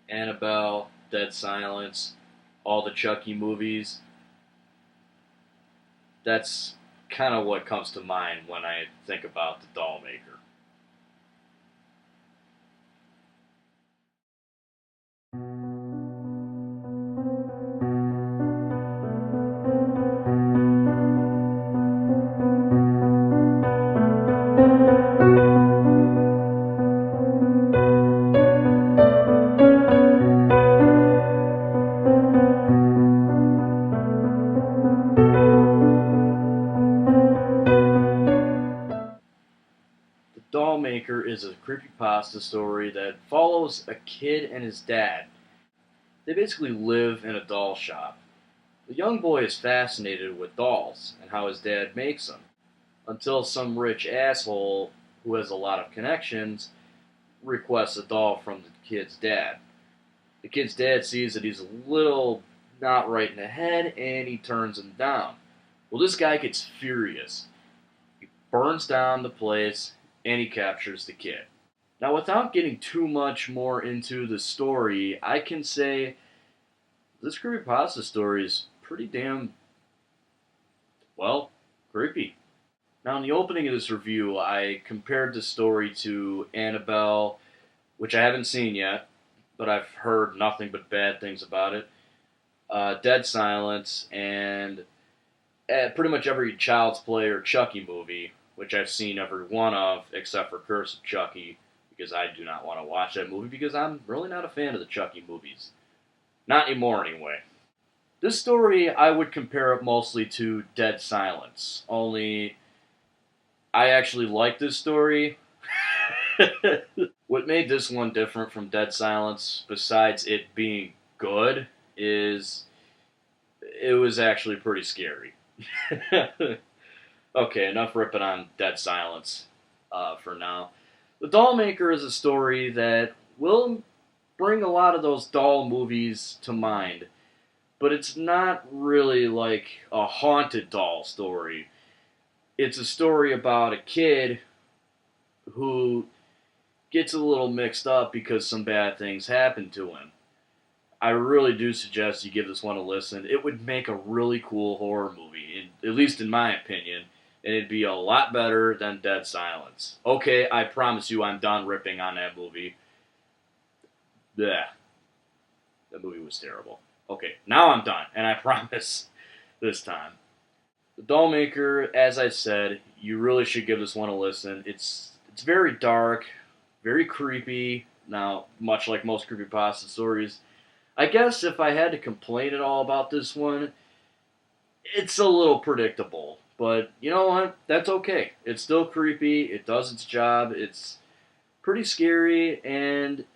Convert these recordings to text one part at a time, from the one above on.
Annabelle, Dead Silence, all the Chucky movies. That's kind of what comes to mind when I think about the doll maker. The Doll Maker is a creepypasta story that follows a kid and his dad. They basically live in a doll shop. The young boy is fascinated with dolls and how his dad makes them, until some rich asshole who has a lot of connections requests a doll from the kid's dad. The kid's dad sees that he's a little not right in the head and he turns him down. Well, this guy gets furious. He burns down the place and he captures the kid. Now, without getting too much more into the story, I can say this creepypasta story is pretty damn, well, creepy. Now, in the opening of this review, I compared the story to Annabelle, which I haven't seen yet, but I've heard nothing but bad things about it. Dead Silence, and pretty much every Child's Play or Chucky movie, which I've seen every one of, except for Curse of Chucky, because I do not want to watch that movie because I'm really not a fan of the Chucky movies. Not anymore, anyway. This story, I would compare it mostly to Dead Silence, only I actually like this story. What made this one different from Dead Silence, besides it being good, is it was actually pretty scary. Okay, enough ripping on Dead Silence for now. The Dollmaker is a story that will bring a lot of those doll movies to mind, but it's not really like a haunted doll story. It's a story about a kid who gets a little mixed up because some bad things happen to him. I really do suggest you give this one a listen. It would make a really cool horror movie, at least in my opinion, and it'd be a lot better than Dead Silence. Okay, I promise you I'm done ripping on that movie. Blech. That movie was terrible. Okay, now I'm done, and I promise this time. The Dollmaker, as I said, you really should give this one a listen. It's very dark, very creepy. Now, much like most creepypasta stories, I guess if I had to complain at all about this one, it's a little predictable. But you know what? That's okay. It's still creepy. It does its job. It's pretty scary and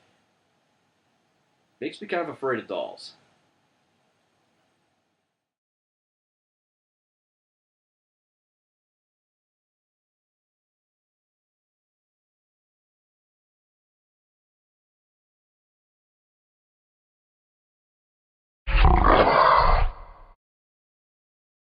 makes me kind of afraid of dolls.